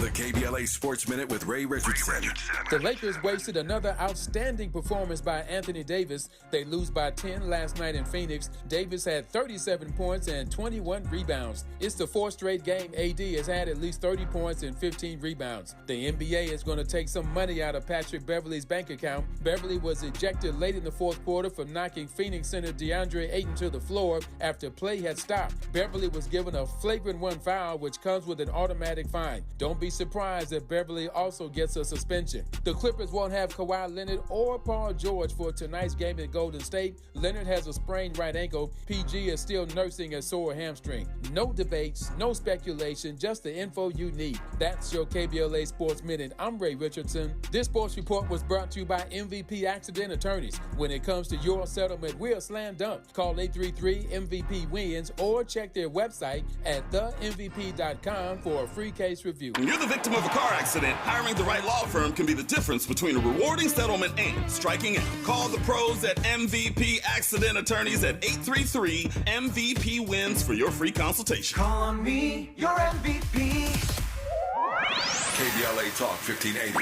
the KBLA Sports Minute with Ray Richardson. The Lakers wasted another outstanding performance by Anthony Davis. They lose by 10 last night in Phoenix. Davis had 37 points and 21 rebounds. It's the fourth straight game AD has had at least 30 points and 15 rebounds. The NBA is going to take some money out of Patrick Beverley's bank account. Beverley was ejected late in the fourth quarter for knocking Phoenix center DeAndre Ayton to the floor after play had stopped. Beverley was given a flagrant one foul, which comes with an automatic fine. Don't be surprised if Beverley also gets a suspension. The Clippers won't have Kawhi Leonard or Paul George for tonight's game at Golden State. Leonard has a sprained right ankle. PG is still nursing a sore hamstring. No debates, no speculation, just the info you need. That's your KBLA Sports Minute. I'm Ray Richardson. This sports report was brought to you by MVP Accident Attorneys. When it comes to your settlement, we're a slam dunk. Call 833-MVP-WINS or check their website at themvp.com for a free case review. When you're the victim of a car accident, hiring the right law firm can be the difference between a rewarding settlement and striking out. Call the pros at MVP Accident Attorneys at 833-MVP-WINS for your free consultation. Call on me, your MVP. KBLA Talk 1580. The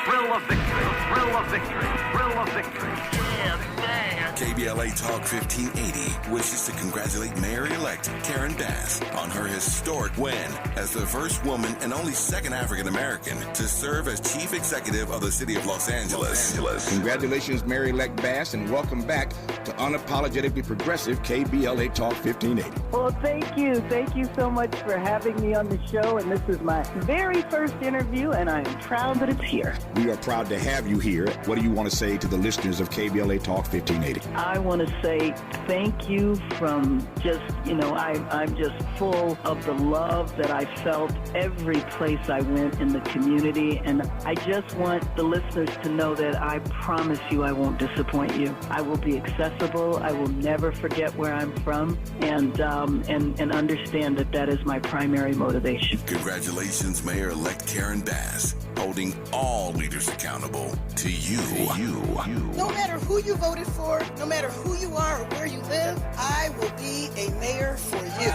thrill of victory, the thrill of victory, thrill of victory. Yeah, man. KBLA Talk 1580 wishes to congratulate Mayor-elect Karen Bass on her historic win as the first woman and only second African-American to serve as chief executive of the city of Los Angeles. Congratulations, Mayor-elect Bass, and welcome back to Unapologetically Progressive KBLA Talk 1580. Well, thank you. Thank you so much for having me on the show, and this is my very first interview, and I am proud that it's here. We are proud to have you here. What do you want to say to the listeners of KBLA Talk 1580? I want to say thank you from just, I'm just full of the love that I felt every place I went in the community, and I just want the listeners to know that I promise you I won't disappoint you. I will be accessible. I will never forget where I'm from, and understand that is my primary motivation. Congratulations, Mayor-elect Karen Bass, holding all leaders accountable to you. No matter who you voted for, no matter who you are or where you live, I will be a mayor for you.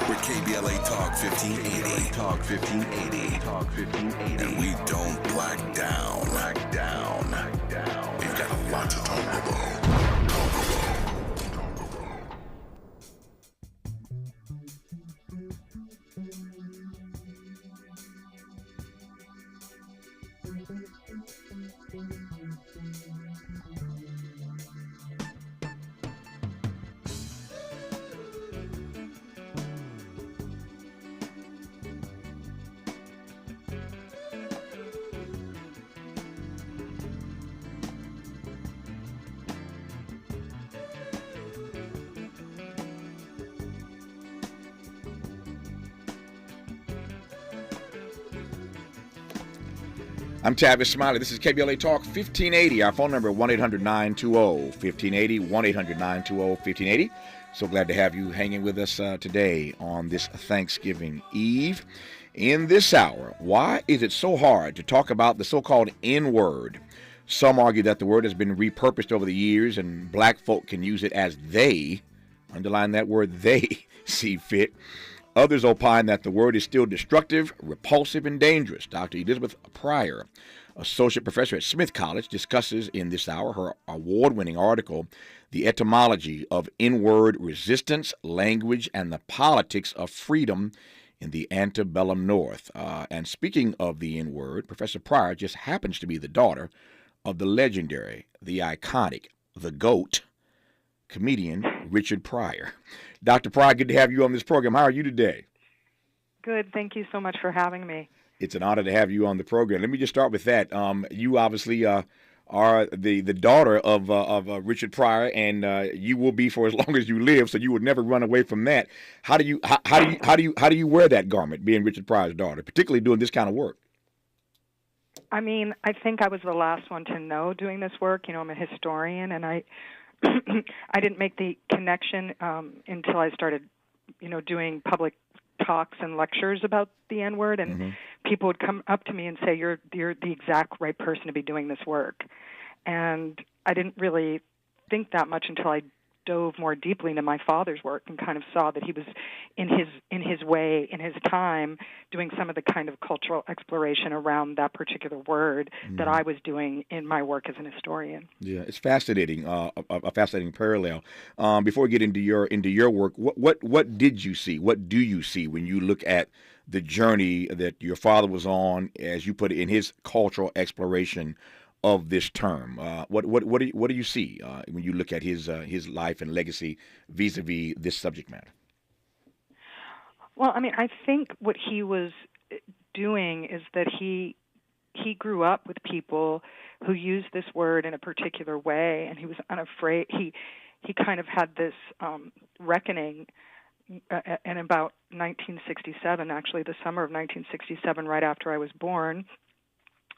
We're KBLA Talk 1580. Talk 1580. Talk 1580. And we don't black down. We've got a lot to talk about. I'm Tavis Smiley. This is KBLA Talk 1580. Our phone number 1-800-920-1580, 1-800-920-1580. So glad to have you hanging with us today on this Thanksgiving Eve. In this hour, why is it so hard to talk about the so-called N-word? Some argue that the word has been repurposed over the years and black folk can use it as they, underline that word, they see fit. Others opine that the word is still destructive, repulsive, and dangerous. Dr. Elizabeth Pryor, associate professor at Smith College, discusses in this hour her award-winning article, The Etymology of N-Word Resistance, Language, and the Politics of Freedom in the Antebellum North. And speaking of the N-word, Professor Pryor just happens to be the daughter of the legendary, the iconic, the GOAT, comedian Richard Pryor. Dr. Pryor, good to have you on this program. How are you today? Good. Thank you so much for having me. It's an honor to have you on the program. Let me just start with that. You obviously are the daughter of Richard Pryor, and you will be for as long as you live. So you would never run away from that. How do you wear that garment, being Richard Pryor's daughter, particularly doing this kind of work? I mean, I think I was the last one to know doing this work. I'm a historian, and I didn't make the connection until I started, doing public talks and lectures about the N-word, and people would come up to me and say, "You're the exact right person to be doing this work." And I didn't really think that much until I dove more deeply into my father's work and kind of saw that he was in his way, in his time, doing some of the kind of cultural exploration around that particular word that I was doing in my work as an historian. Yeah, it's fascinating, a fascinating parallel. Before we get into your work, what did you see? What do you see when you look at the journey that your father was on, as you put it, in his cultural exploration of this term? What do you see when you look at his life and legacy vis-a-vis this subject matter? Well, I mean, I think what he was doing is that he grew up with people who used this word in a particular way, and he was unafraid. He kind of had this reckoning. And about 1967, actually, the summer of 1967, right after I was born,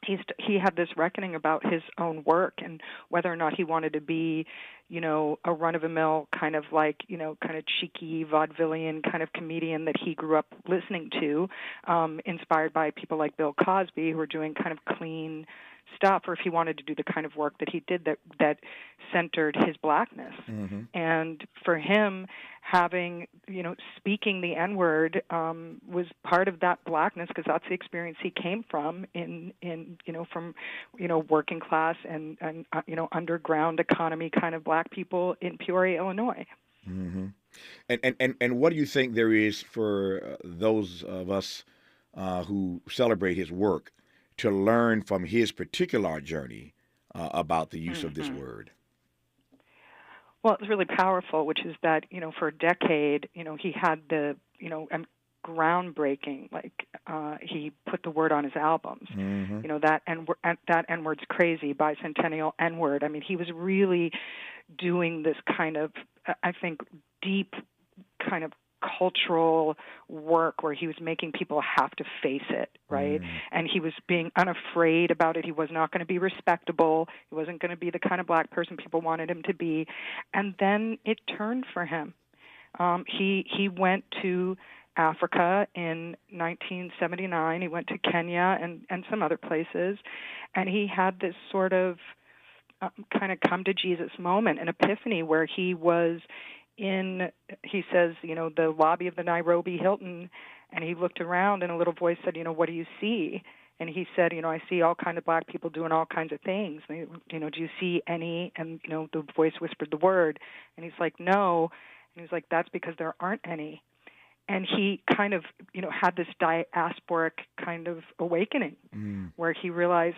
he had this reckoning about his own work and whether or not he wanted to be, a run-of-the-mill kind of kind of cheeky vaudevillian kind of comedian that he grew up listening to, inspired by people like Bill Cosby, who were doing kind of clean stuff, or if he wanted to do the kind of work that he did that centered his blackness. Mm-hmm. And for him, having, speaking the N-word was part of that blackness, because that's the experience he came from from working class and underground economy kind of black people in Peoria, Illinois. Mm-hmm. And what do you think there is for those of us who celebrate his work to learn from his particular journey about the use of this word? Well, it was really powerful, which is that, for a decade, he had the, groundbreaking, he put the word on his albums. Mm-hmm. That N-word's crazy, bicentennial N-word. I mean, he was really doing this kind of, I think, deep kind of cultural work where he was making people have to face it, right? And he was being unafraid about it. He was not going to be respectable. He wasn't going to be the kind of black person people wanted him to be. And then it turned for him. He went to Africa in 1979. He went to Kenya and some other places, and he had this sort of kind of come to Jesus moment, an epiphany, where he was he says, the lobby of the Nairobi Hilton, and he looked around and a little voice said, what do you see? And he said, I see all kinds of black people doing all kinds of things. And, do you see any? And, the voice whispered the word. And he's like, no. And he's like, that's because there aren't any. And he kind of, had this diasporic kind of awakening where he realized,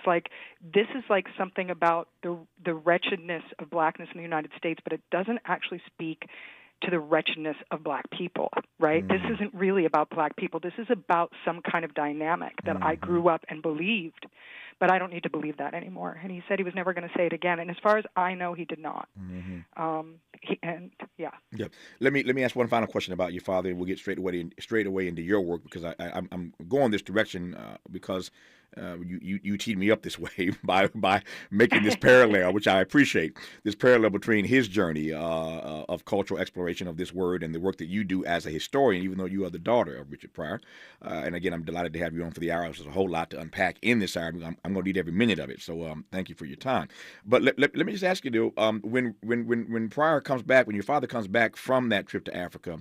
this is something about the wretchedness of blackness in the United States, but it doesn't actually speak to the wretchedness of black people, right? This isn't really about black people. This is about some kind of dynamic that I grew up and believed, but I don't need to believe that anymore. And he said he was never going to say it again. And as far as I know, he did not. Yeah. Let me ask one final question about your father, and we'll get straight away into your work, because I'm going this direction because you teed me up this way by making this parallel, which I appreciate. This parallel between his journey of cultural exploration of this word and the work that you do as a historian, even though you are the daughter of Richard Pryor. And again, I'm delighted to have you on for the hour. There's a whole lot to unpack in this hour. I'm going to need every minute of it. So thank you for your time. But let me just ask you, when Pryor comes back, when your father comes back from that trip to Africa,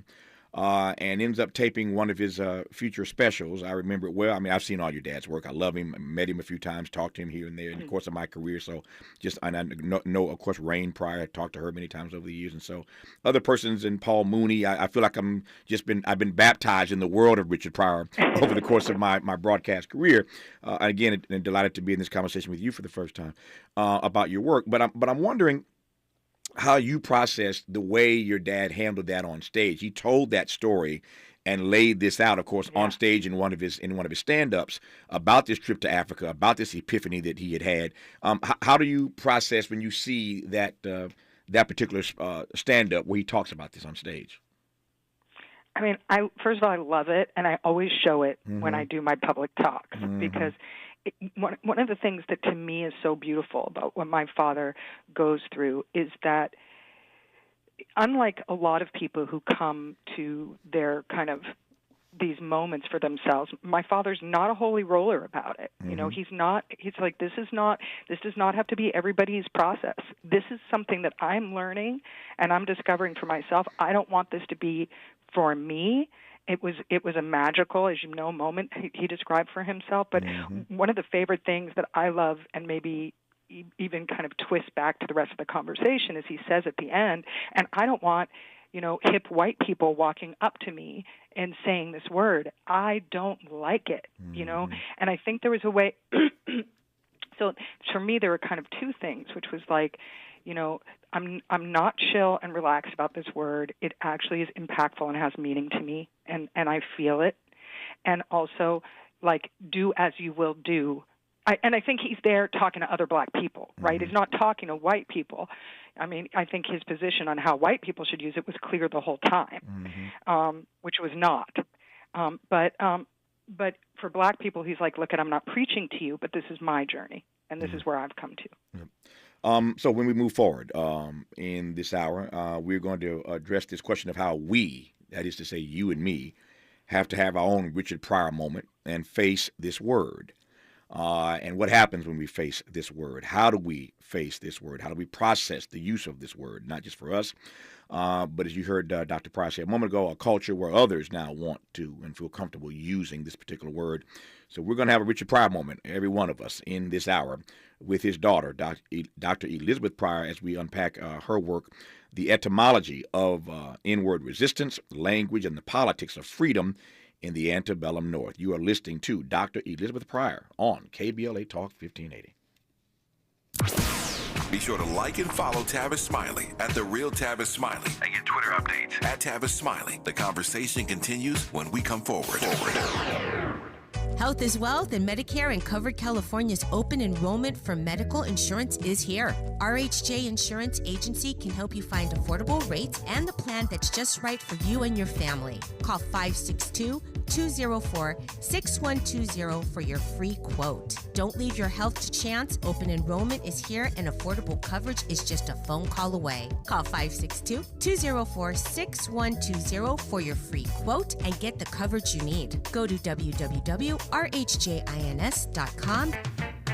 and ends up taping one of his future specials. I remember it well. I mean, I've seen all your dad's work. I love him. I met him a few times, talked to him here and there in the course of my career. So and I know, of course, Rain Pryor. I talked to her many times over the years. And so other persons, and Paul Mooney, I feel like I've been baptized in the world of Richard Pryor over the course of my broadcast career. Again, and delighted to be in this conversation with you for the first time about your work. But I'm wondering how you processed the way your dad handled that on stage. He told that story and laid this out, of course, on stage in one of his stand-ups about this trip to Africa, about this epiphany that he had. How do you process when you see that particular stand-up where he talks about this on stage? I mean, first of all, I love it, and I always show it when I do my public talks, because one of the things that to me is so beautiful about what my father goes through is that, unlike a lot of people who come to their kind of these moments for themselves. My father's not a holy roller about it. Mm-hmm. You know, he's like, this does not have to be everybody's process. This is something that I'm learning and I'm discovering for myself. I don't want this to be for me. It was a magical, as you know, moment he described for himself. But one of the favorite things that I love, and maybe even kind of twist back to the rest of the conversation, is he says at the end, and I don't want, you know, hip white people walking up to me and saying this word. I don't like it, you know. And I think there was a way. So for me, there were kind of two things, which was like, you know, I'm not chill and relaxed about this word. It actually is impactful and has meaning to me, and I feel it. And also, like, do as you will do. I think he's there talking to other black people, right? He's not talking to white people. I mean, I think his position on how white people should use it was clear the whole time, which was not. But for black people, he's like, look, I'm not preaching to you, but this is my journey, and this is where I've come to. So when we move forward in this hour, we're going to address this question of how we, that is to say you and me, have to have our own Richard Pryor moment and face this word. And what happens when we face this word? How do we face this word? How do we process the use of this word, not just for us, but as you heard Dr. Pryor say a moment ago, a culture where others now want to and feel comfortable using this particular word. So we're going to have a Richard Pryor moment, every one of us, in this hour with his daughter, Dr. Elizabeth Pryor, as we unpack her work, The Etymology of Inward Resistance, Language, and the Politics of Freedom in the Antebellum North. You are listening to Dr. Elizabeth Pryor on KBLA Talk 1580. Be sure to like and follow Tavis Smiley at The Real Tavis Smiley and get Twitter updates at Tavis Smiley. The conversation continues when we come forward. Health is Wealth and Medicare and Covered California's open enrollment for medical insurance is here. RHJ Insurance Agency can help you find affordable rates and the plan that's just right for you and your family. Call 562-204-6120 for your free quote. Don't leave your health to chance. Open enrollment is here and affordable coverage is just a phone call away. Call 562-204-6120 for your free quote and get the coverage you need. Go to www.rhjins.com.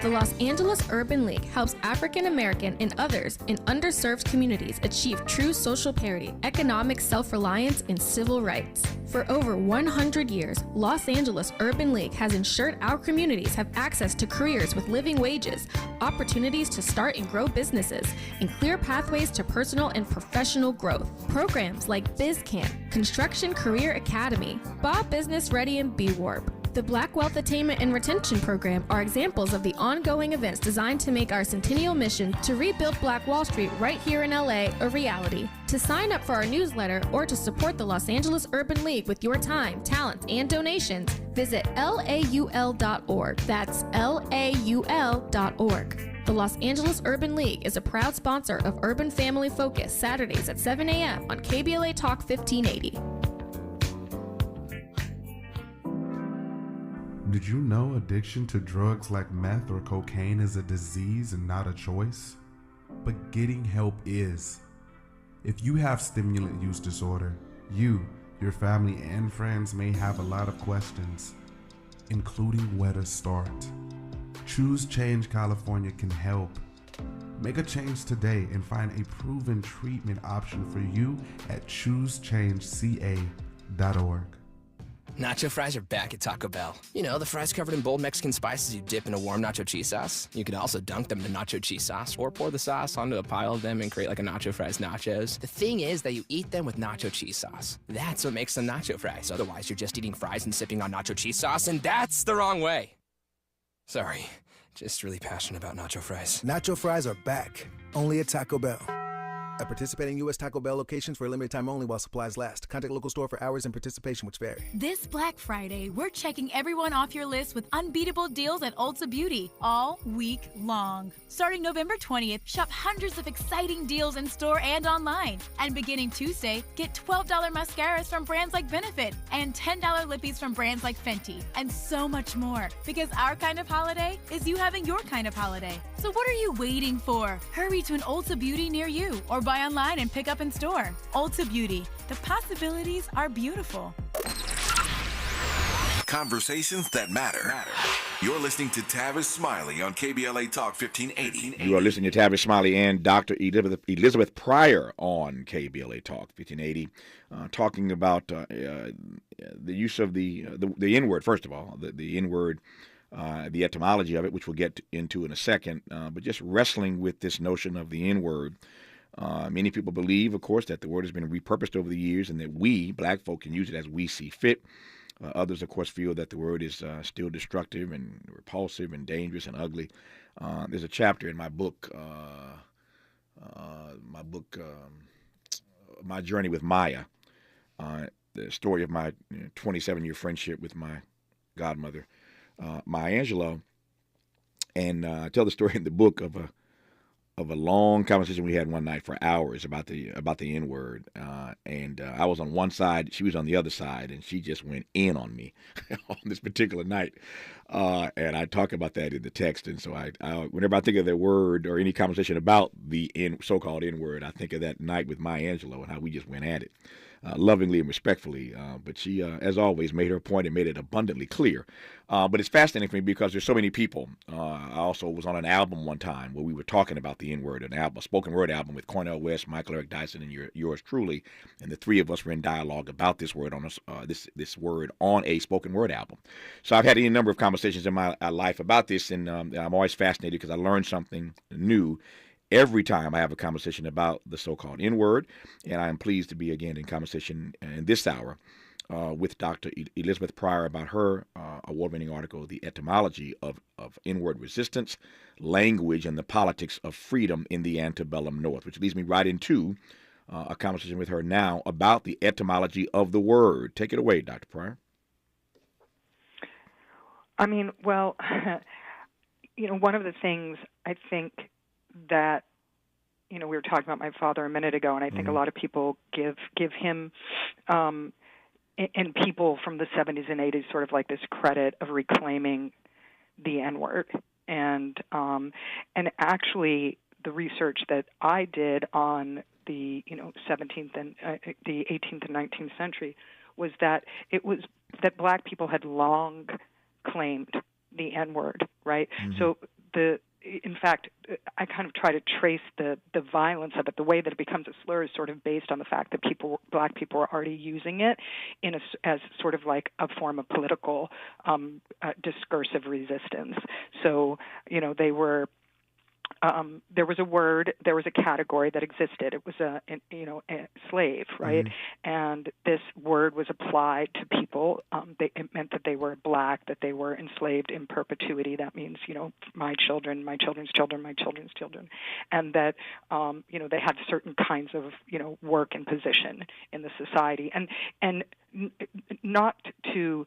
The Los Angeles Urban League helps African American and others in underserved communities achieve true social parity, economic self-reliance, and civil rights. For over 100 years, Los Angeles Urban League has ensured our communities have access to careers with living wages, opportunities to start and grow businesses, and clear pathways to personal and professional growth. Programs like BizCamp, Construction Career Academy, Bob Business Ready, and B-Warp. The Black Wealth Attainment and Retention Program are examples of the ongoing events designed to make our centennial mission to rebuild Black Wall Street right here in LA a reality. To sign up for our newsletter or to support the Los Angeles Urban League with your time, talent, and donations, visit laul.org. That's laul.org. The Los Angeles Urban League is a proud sponsor of Urban Family Focus, Saturdays at 7 a.m. on KBLA Talk 1580. Did you know addiction to drugs like meth or cocaine is a disease and not a choice? But getting help is. If you have stimulant use disorder, you, your family, and friends may have a lot of questions, including where to start. Choose Change California can help. Make a change today and find a proven treatment option for you at choosechangeca.org. Nacho fries are back at Taco Bell. You know, the fries covered in bold Mexican spices you dip in a warm nacho cheese sauce. You could also dunk them in nacho cheese sauce or pour the sauce onto a pile of them and create like a nacho fries nachos. The thing is that you eat them with nacho cheese sauce. That's what makes them nacho fries. Otherwise, you're just eating fries and sipping on nacho cheese sauce, and that's the wrong way. Sorry, just really passionate about nacho fries. Nacho fries are back, only at Taco Bell. At participating U.S. Taco Bell locations for a limited time only while supplies last. Contact local store for hours and participation which vary. This Black Friday, we're checking everyone off your list with unbeatable deals at Ulta Beauty all week long. Starting November 20th, shop hundreds of exciting deals in store and online. And beginning Tuesday, get $12 mascaras from brands like Benefit and $10 lippies from brands like Fenty. And so much more. Because our kind of holiday is you having your kind of holiday. So what are you waiting for? Hurry to an Ulta Beauty near you or buy online and pick up in store. Ulta Beauty. The possibilities are beautiful. Conversations that matter. You're listening to Tavis Smiley on KBLA Talk 1580. You are listening to Tavis Smiley and Dr. Elizabeth Pryor on KBLA Talk 1580, talking about the use of the N-word, first of all, the N-word, the etymology of it, which we'll get into in a second, but just wrestling with this notion of the N-word. Many people believe, of course, that the word has been repurposed over the years and that we, black folk, can use it as we see fit. Others, of course, feel that the word is still destructive and repulsive and dangerous and ugly. There's a chapter in my book, My Journey with Maya, the story of my 27-year friendship with my godmother, Maya Angelou. And I tell the story in the book of a long conversation we had one night for hours about the N-word, and I was on one side, she was on the other side, and she just went in on me on this particular night. And I talk about that in the text, and so I whenever I think of that word or any conversation about the so-called N-word, I think of that night with Maya Angelou and how we just went at it. Lovingly and respectfully, but she, as always, made her point and made it abundantly clear. But it's fascinating for me because there's so many people. I also was on an album one time where we were talking about the N-word, a spoken word album with Cornel West, Michael Eric Dyson, and yours truly, and the three of us were in dialogue about this word on this word on a spoken word album. So I've had any number of conversations in my life about this, and I'm always fascinated because I learn something new every time I have a conversation about the so-called N-word, and I am pleased to be again in conversation in this hour with Dr. Elizabeth Pryor about her award-winning article, The Etymology of N-Word Resistance, Language and the Politics of Freedom in the Antebellum North, which leads me right into a conversation with her now about the etymology of the word. Take it away, Dr. Pryor. I mean, well, one of the things I think that, we were talking about my father a minute ago, and I think a lot of people give him and people from the 70s and 80s sort of like this credit of reclaiming the N-word. And actually the research that I did on the 17th and the 18th and 19th century was that it was that black people had long claimed the N-word, right? So in fact, I kind of try to trace the violence of it. The way that it becomes a slur is sort of based on the fact that black people were already using it as sort of like a form of political discursive resistance. So, they were. There was a word, there was a category that existed. It was a slave, right? And this word was applied to people. It meant that they were black, that they were enslaved in perpetuity. That means, my children, my children's children, my children's children. And that, they had certain kinds of, work and position in the society. And not to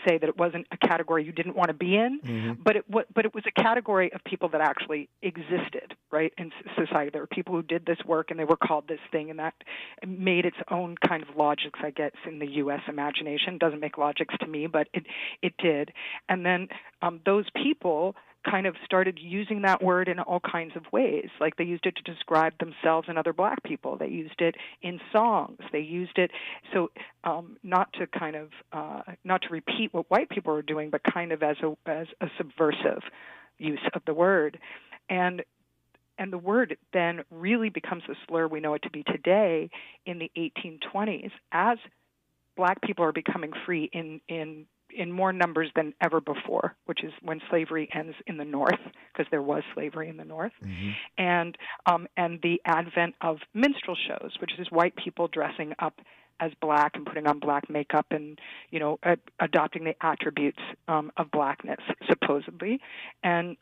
say that it wasn't a category you didn't want to be in, but it was a category of people that actually existed, right, in society. There were people who did this work, and they were called this thing, and that made its own kind of logics, I guess, in the U.S. imagination. It doesn't make logics to me, but it did. And then those people kind of started using that word in all kinds of ways. Like they used it to describe themselves and other black people. They used it in songs. They used it so not to repeat what white people were doing, but kind of as a subversive use of the word. And the word then really becomes the slur we know it to be today in the 1820s as black people are becoming free in more numbers than ever before, which is when slavery ends in the North, because there was slavery in the North, and the advent of minstrel shows, which is white people dressing up as black and putting on black makeup and, adopting the attributes of blackness, supposedly. And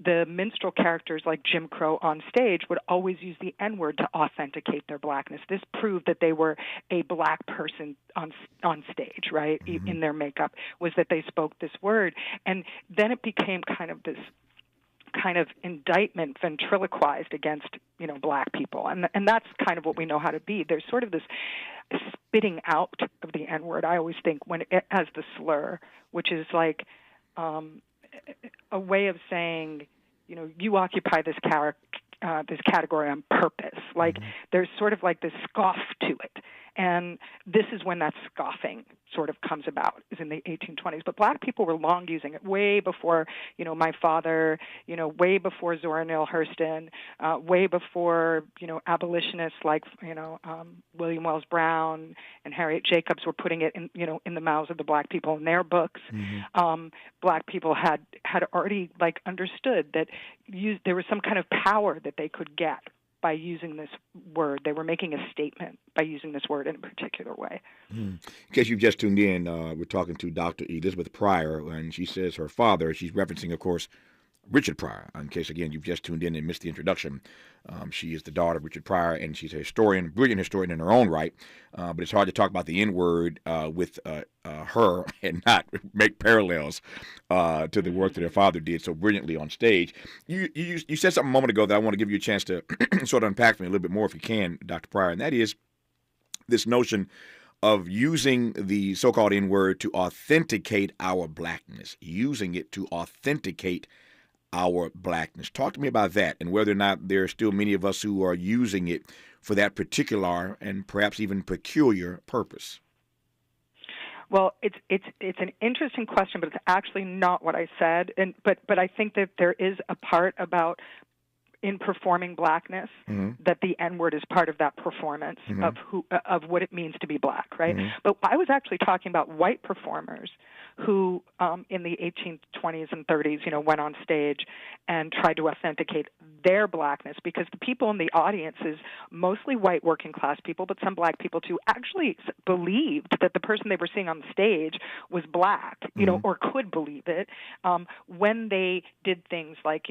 the minstrel characters like Jim Crow on stage would always use the N-word to authenticate their blackness. This proved that they were a black person on stage, right, in their makeup, was that they spoke this word. And then it became kind of this kind of indictment ventriloquized against, black people. And that's kind of what we know how to be. There's sort of this spitting out of the N-word, I always think, as the slur, which is like a way of saying, you occupy this category on purpose. Like there's sort of like this scoff to it. And this is when that scoffing sort of comes about, is in the 1820s. But black people were long using it, way before, my father, way before Zora Neale Hurston, way before, abolitionists like, William Wells Brown and Harriet Jacobs were putting it in, in the mouths of the black people in their books. Black people had already understood that there was some kind of power that they could get by using this word. They were making a statement by using this word in a particular way. In case you've just tuned in, we're talking to Dr. Elizabeth Pryor, and she says her father, she's referencing, of course, Richard Pryor. In case, again, you've just tuned in and missed the introduction, she is the daughter of Richard Pryor, and she's a historian, brilliant historian in her own right, but it's hard to talk about the N-word with her and not make parallels to the work that her father did so brilliantly on stage. You said something a moment ago that I want to give you a chance to sort of unpack for me a little bit more if you can, Dr. Pryor, and that is this notion of using the so-called N-word to authenticate our blackness, using it to authenticate our blackness. Talk to me about that and whether or not there are still many of us who are using it for that particular and perhaps even peculiar purpose. Well, it's an interesting question, but it's actually not what I said. But I think that there is a part about in performing blackness that the N-word is part of that performance of what it means to be black, right? But I was actually talking about white performers who in the 1820s and 30s, went on stage and tried to authenticate their blackness, because the people in the audience is mostly white working class people, but some black people too, actually believed that the person they were seeing on the stage was black, or could believe it, when they did things like,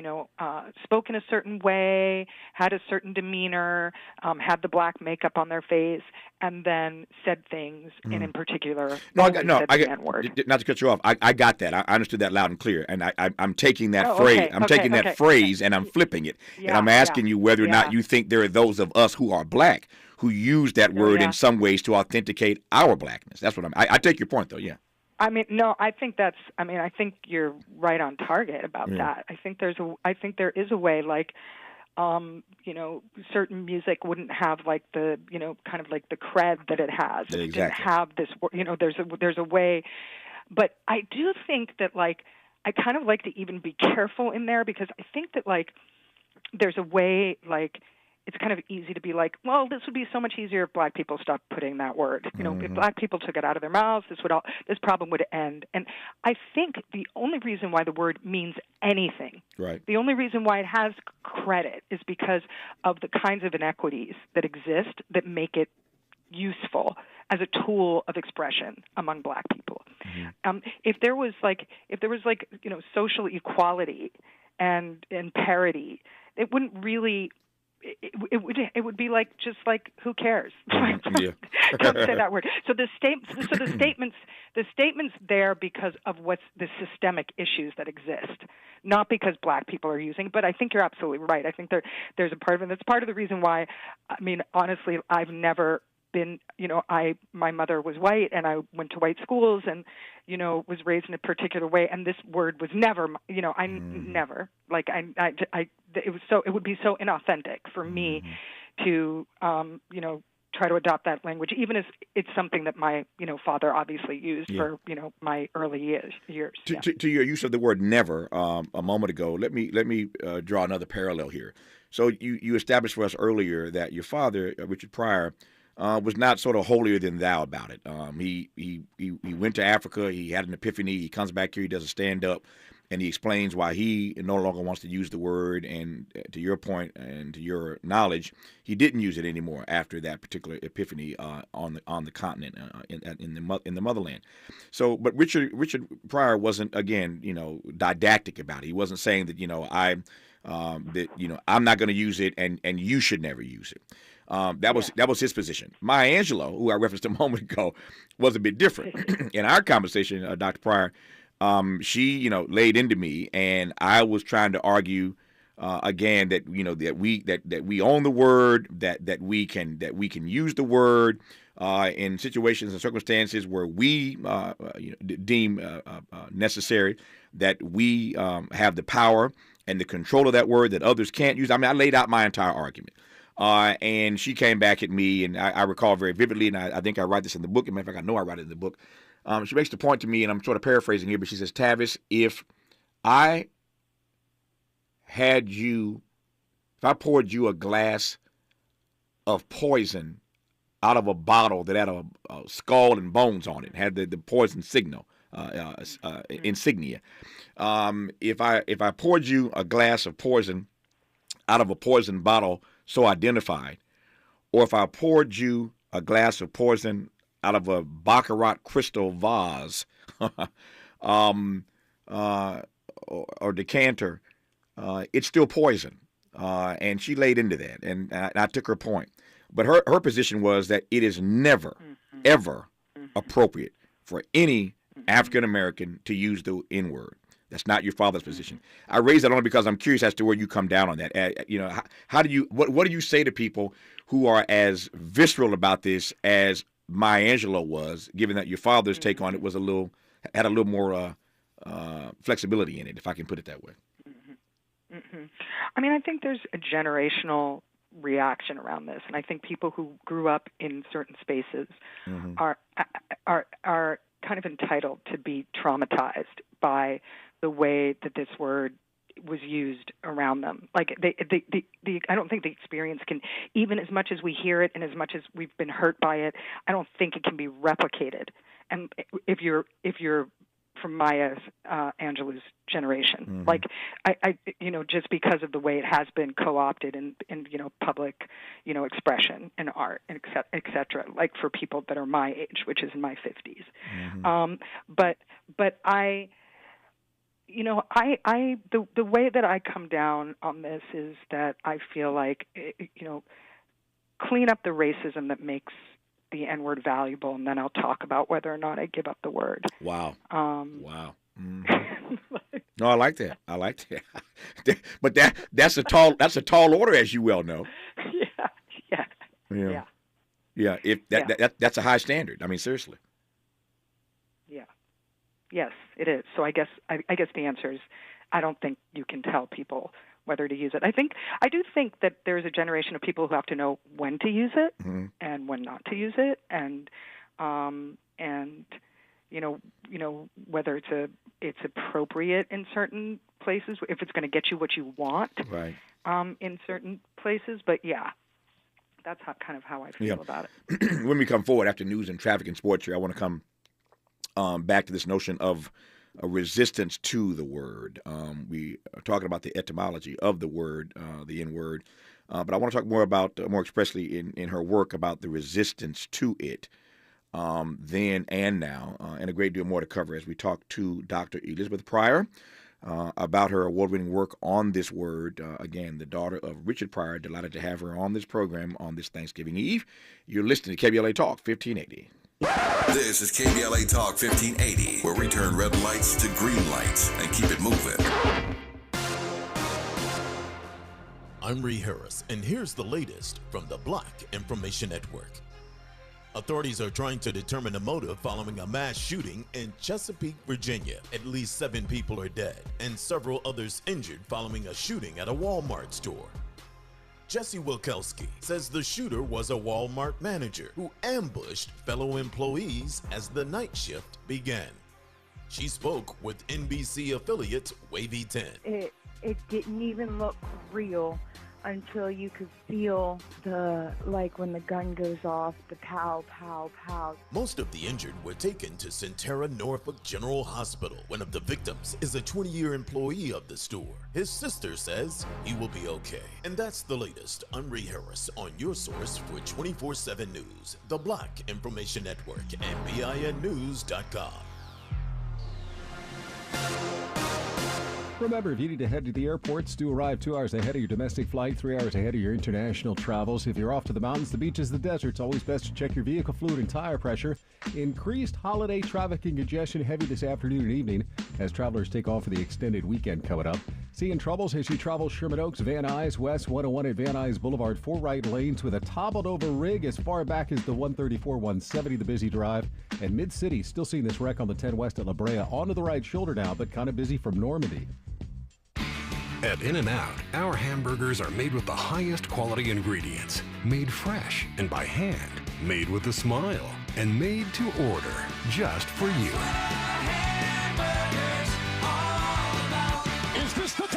spoke in a certain way, had a certain demeanor, had the black makeup on their face, and then said things in particular. Not to cut you off. I got that. I understood that loud and clear, and I'm taking that phrase. Okay, I'm taking that phrase and I'm flipping it, and I'm asking you whether or not you think there are those of us who are black who use that word in some ways to authenticate our blackness. That's what I take your point, though. Yeah. I mean, no, I think I think you're right on target about that. I think there is a way, certain music wouldn't have the, kind of the cred that it has. Exactly. It didn't have this, there's a way. But I do think that, I kind of like to even be careful in there, because I think that, there's a way, it's kind of easy to be well, this would be so much easier if black people stopped putting that word. If black people took it out of their mouths, this problem would end. And I think the only reason why the word means anything, the only reason why it has credit, is because of the kinds of inequities that exist that make it useful as a tool of expression among black people. If there was social equality and parity, it wouldn't really. It would be just who cares? Don't say that word. So the statement's there because of what's the systemic issues that exist, not because black people are using. But I think you're absolutely right. I think there's a part of it. That's part of the reason why. I mean, honestly, I've never been, my mother was white, and I went to white schools, and, was raised in a particular way, and this word was never, never, it would be so inauthentic for me to, try to adopt that language, even as it's something that my, father obviously used for, my early years. To your use of the word never a moment ago, let me draw another parallel here. So you established for us earlier that your father, Richard Pryor, was not sort of holier than thou about it. He went to Africa. He had an epiphany. He comes back here. He does a stand-up, and he explains why he no longer wants to use the word. And to your point and to your knowledge, he didn't use it anymore after that particular epiphany on the continent in the motherland. So, but Richard Pryor wasn't, again, didactic about it. He wasn't saying that I'm not going to use it and you should never use it. That was his position. Maya Angelou, who I referenced a moment ago, was a bit different. In our conversation, Dr. Pryor, she laid into me, and I was trying to argue again that that we own the word, that we can use the word in situations and circumstances where we deem necessary, that we have the power and the control of that word that others can't use. I mean, I laid out my entire argument. And she came back at me, and I recall very vividly, and I think I write this in the book. As a matter of fact, I know I write it in the book. She makes the point to me, and I'm sort of paraphrasing here, but she says, Tavis, if I poured you a glass of poison out of a bottle that had a skull and bones on it, had the poison signal, insignia. If I poured you a glass of poison out of a poison bottle so identified, or if I poured you a glass of poison out of a baccarat crystal vase or decanter, it's still poison. And she laid into that, and I took her point. But her position was that it is never, ever appropriate for any African American to use the N-word. That's not your father's position. I raise that only because I'm curious as to where you come down on that. How do you what do you say to people who are as visceral about this as Maya Angelou was, given that your father's take on it was had a little more flexibility in it, if I can put it that way? I mean, I think there's a generational reaction around this, and I think people who grew up in certain spaces are kind of entitled to be traumatized by the way that this word was used around them. Like I don't think the experience can, even as much as we hear it and as much as we've been hurt by it, I don't think it can be replicated. And if you're from Maya Angelou's generation, like I just because of the way it has been co-opted in public expression and art and et cetera, like for people that are my age, which is in my 50s. But I the way that I come down on this is that I feel like clean up the racism that makes the N-word valuable, and then I'll talk about whether or not I give up the word. Wow. Wow. No, I like that. But that's a tall order, as you well know. Yeah. That's a high standard. I mean, seriously. Yeah. Yes, it is. So I guess the answer is I don't think you can tell people whether to use it. I do think that there's a generation of people who have to know when to use it and when not to use it, and whether it's appropriate in certain places, if it's going to get you what you want, right? In certain places. But yeah, that's kind of how I feel about it. When we come forward after news and traffic and sports here, I want to come back to this notion of a resistance to the word. We are talking about the etymology of the word, the N-word, but I want to talk more expressly in her work about the resistance to it then and now, and a great deal more to cover as we talk to Dr. Elizabeth Pryor about her award-winning work on this word. Again, the daughter of Richard Pryor. Delighted to have her on this program on this Thanksgiving Eve. You're listening to KBLA Talk 1580. This is KBLA Talk 1580, where we turn red lights to green lights and keep it moving. I'm Ree Harris, and here's the latest from the Black Information Network. Authorities are trying to determine the motive following a mass shooting in Chesapeake, Virginia. At least 7 people are dead and several others injured following a shooting at a Walmart store. Jesse Wilkowski says the shooter was a Walmart manager who ambushed fellow employees as the night shift began. She spoke with NBC affiliate Wavy 10. It didn't even look real until you could feel when the gun goes off, the pow, pow, pow. Most of the injured were taken to Centera Norfolk General Hospital. One of the victims is a 20-year employee of the store. His sister says he will be okay. And that's the latest. I'm Ree Harris on your source for 24/7 News, the Black Information Network, and BINnews.com. Remember, if you need to head to the airports, do arrive 2 hours ahead of your domestic flight, 3 hours ahead of your international travels. If you're off to the mountains, the beaches, the deserts, always best to check your vehicle fluid and tire pressure. Increased holiday traffic and congestion heavy this afternoon and evening as travelers take off for the extended weekend coming up. Seeing troubles as you travel Sherman Oaks, Van Nuys, West 101 at Van Nuys Boulevard, 4 right lanes with a toppled over rig as far back as the 134, 170, the busy drive. And Mid-City still seeing this wreck on the 10 West at La Brea. Onto the right shoulder now, but kind of busy from Normandy. At In-N-Out, our hamburgers are made with the highest quality ingredients, made fresh and by hand, made with a smile, and made to order just for you. Is this the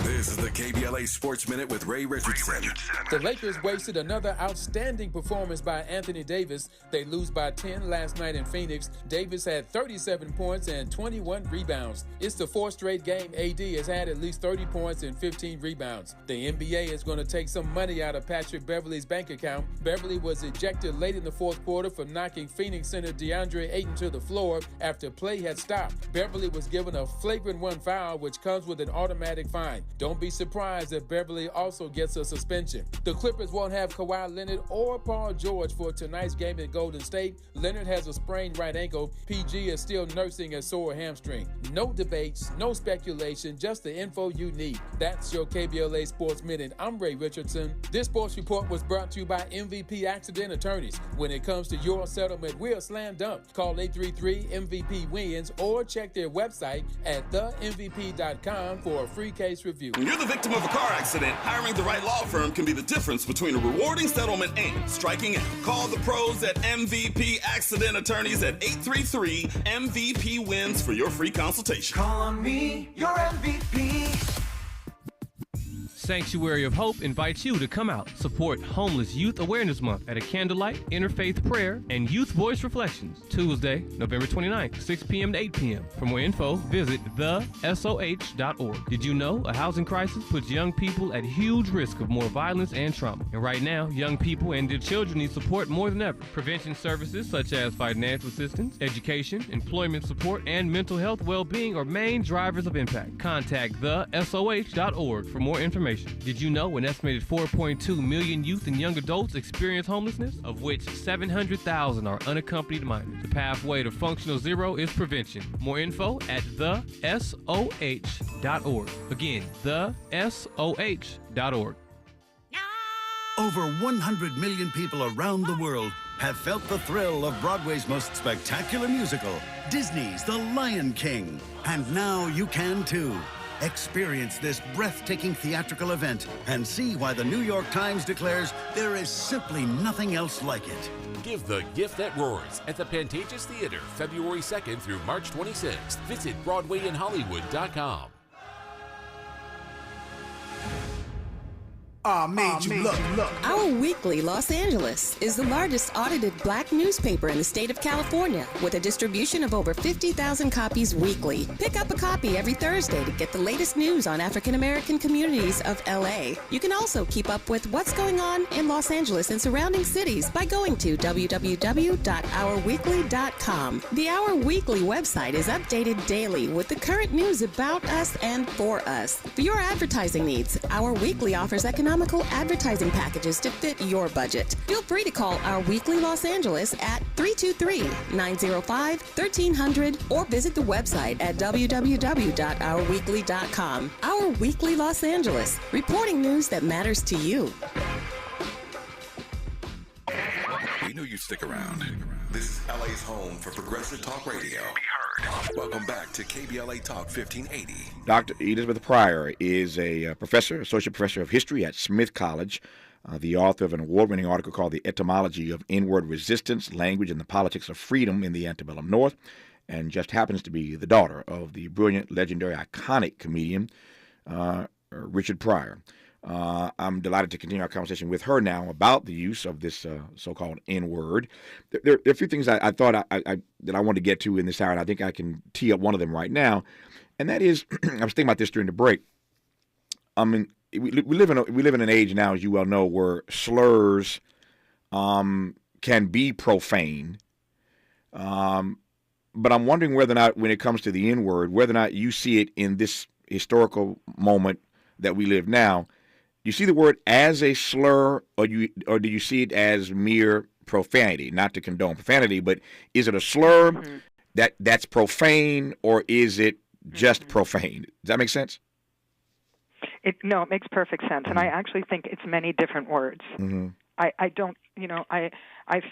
This is the KBLA Sports Minute with Ray Richardson. The Lakers wasted another outstanding performance by Anthony Davis. They lose by 10 last night in Phoenix. Davis had 37 points and 21 rebounds. It's the fourth straight game AD has had at least 30 points and 15 rebounds. The NBA is going to take some money out of Patrick Beverley's bank account. Beverley was ejected late in the fourth quarter for knocking Phoenix center DeAndre Ayton to the floor after play had stopped. Beverley was given a flagrant 1 foul, which comes with an automatic fine. Don't be surprised if Beverley also gets a suspension. The Clippers won't have Kawhi Leonard or Paul George for tonight's game in Golden State. Leonard has a sprained right ankle. PG is still nursing a sore hamstring. No debates, no speculation, just the info you need. That's your KBLA Sports Minute. I'm Ray Richardson. This sports report was brought to you by MVP Accident Attorneys. When it comes to your settlement, we're a slam dunk. Call 833-MVP-WINS or check their website at themvp.com for a free case review. When you're the victim of a car accident, hiring the right law firm can be the difference between a rewarding settlement and striking out. Call the pros at MVP Accident Attorneys at 833-MVP-WINS for your free consultation. Call on me, your MVP. Sanctuary of Hope invites you to come out, support Homeless Youth Awareness Month at a candlelight, interfaith prayer, and youth voice reflections, Tuesday, November 29th, 6 p.m. to 8 p.m. For more info, visit thesoh.org. Did you know a housing crisis puts young people at huge risk of more violence and trauma? And right now, young people and their children need support more than ever. Prevention services such as financial assistance, education, employment support, and mental health well-being are main drivers of impact. Contact thesoh.org for more information. Did you know an estimated 4.2 million youth and young adults experience homelessness, of which 700,000 are unaccompanied minors? The pathway to functional zero is prevention. More info at thesoh.org. Again, thesoh.org. Over 100 million people around the world have felt the thrill of Broadway's most spectacular musical, Disney's The Lion King. And now you can too. Experience this breathtaking theatrical event and see why the New York Times declares there is simply nothing else like it. Give the gift that roars at the Pantages Theater, February 2nd through March 26th. Visit BroadwayInHollywood.com. Our Weekly Los Angeles is the largest audited black newspaper in the state of California with a distribution of over 50,000 copies weekly. Pick up a copy every Thursday to get the latest news on African American communities of LA. You can also keep up with what's going on in Los Angeles and surrounding cities by going to www.ourweekly.com. The Our Weekly website is updated daily with the current news about us and for us. For your advertising needs, Our Weekly offers economical advertising packages to fit your budget. Feel free to call Our Weekly Los Angeles at 323-905-1300 or visit the website at www.ourweekly.com. Our Weekly Los Angeles, reporting news that matters to you. We knew you'd stick around. This is LA's home for progressive talk radio. Welcome back to KBLA Talk 1580. Dr. Elizabeth Pryor is a professor, associate professor of history at Smith College, the author of an award-winning article called The Etymology of Inward Resistance, Language and the Politics of Freedom in the Antebellum North, and just happens to be the daughter of the brilliant, legendary, iconic comedian Richard Pryor. I'm delighted to continue our conversation with her now about the use of this so-called N-word. There are a few things I thought that I wanted to get to in this hour, and I think I can tee up one of them right now, and that is, I was thinking about this during the break. I mean, we live in an age now, as you well know, where slurs can be profane, but I'm wondering whether or not, when it comes to the N-word, whether or not you see it in this historical moment that we live now. You see the word as a slur, or do you see it as mere profanity? Not to condone profanity, but is it a slur that's profane, or is it just profane? Does that make sense? No, it makes perfect sense, and I actually think it's many different words. I don't, I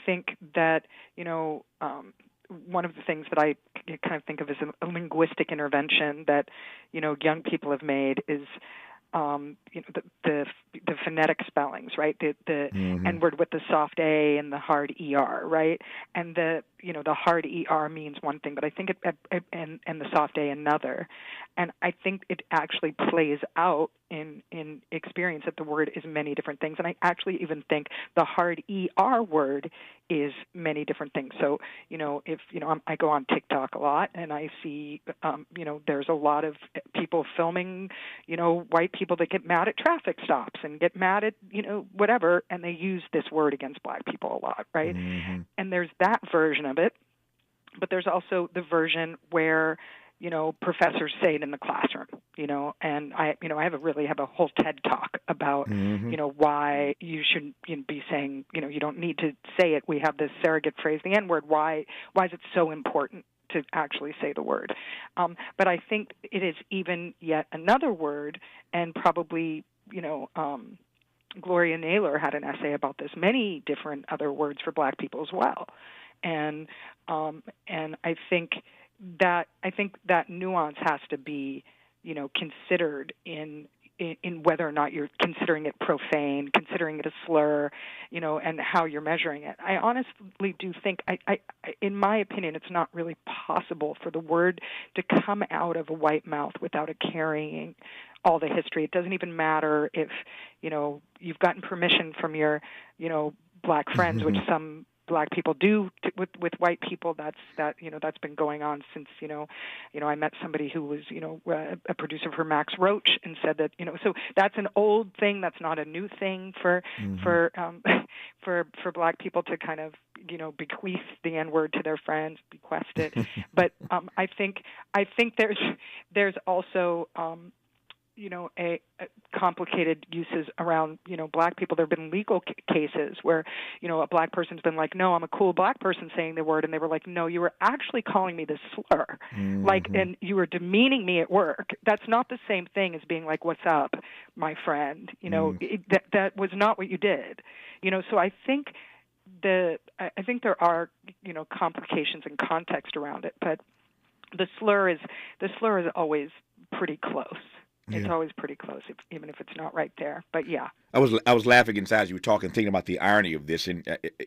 think that, one of the things that I kind of think of as a linguistic intervention that, young people have made is the phonetic spellings, right? The N-word with the soft A and the hard ER, right? And the hard ER means one thing, but I think and the soft A another. And I think it actually plays out in experience that the word is many different things. And I actually even think the hard ER word is many different things. So, if, I go on TikTok a lot and I see, there's a lot of people filming, white people that get mad at traffic stops and get mad at, whatever, and they use this word against black people a lot, right? And there's that version of it, but there's also the version where, professors say it in the classroom, and I have a whole TED talk about, why you shouldn't be saying, you don't need to say it. We have this surrogate phrase, the N-word. Why is it so important to actually say the word? But I think it is even yet another word, and probably, Gloria Naylor had an essay about this, many different other words for black people as well. And I think that nuance has to be, considered in whether or not you're considering it profane, considering it a slur, and how you're measuring it. I honestly do think, in my opinion, it's not really possible for the word to come out of a white mouth without it carrying all the history. It doesn't even matter if, you've gotten permission from your, black friends, which some black people do with white people. That's been going on since I met somebody who was a producer for Max Roach and said that so that's an old thing. That's not a new thing for black people to kind of bequeath the N-word to their friends, bequest it. But I think there's also a complicated uses around, black people. There have been legal cases where, a black person's been like, no, I'm a cool black person saying the word. And they were like, no, you were actually calling me this slur. And you were demeaning me at work. That's not the same thing as being like, what's up, my friend? That was not what you did. So I think I think there are, complications and context around it, but the slur is always pretty close. It's always pretty close, even if it's not right there. But yeah, I was laughing inside as you were talking, thinking about the irony of this, and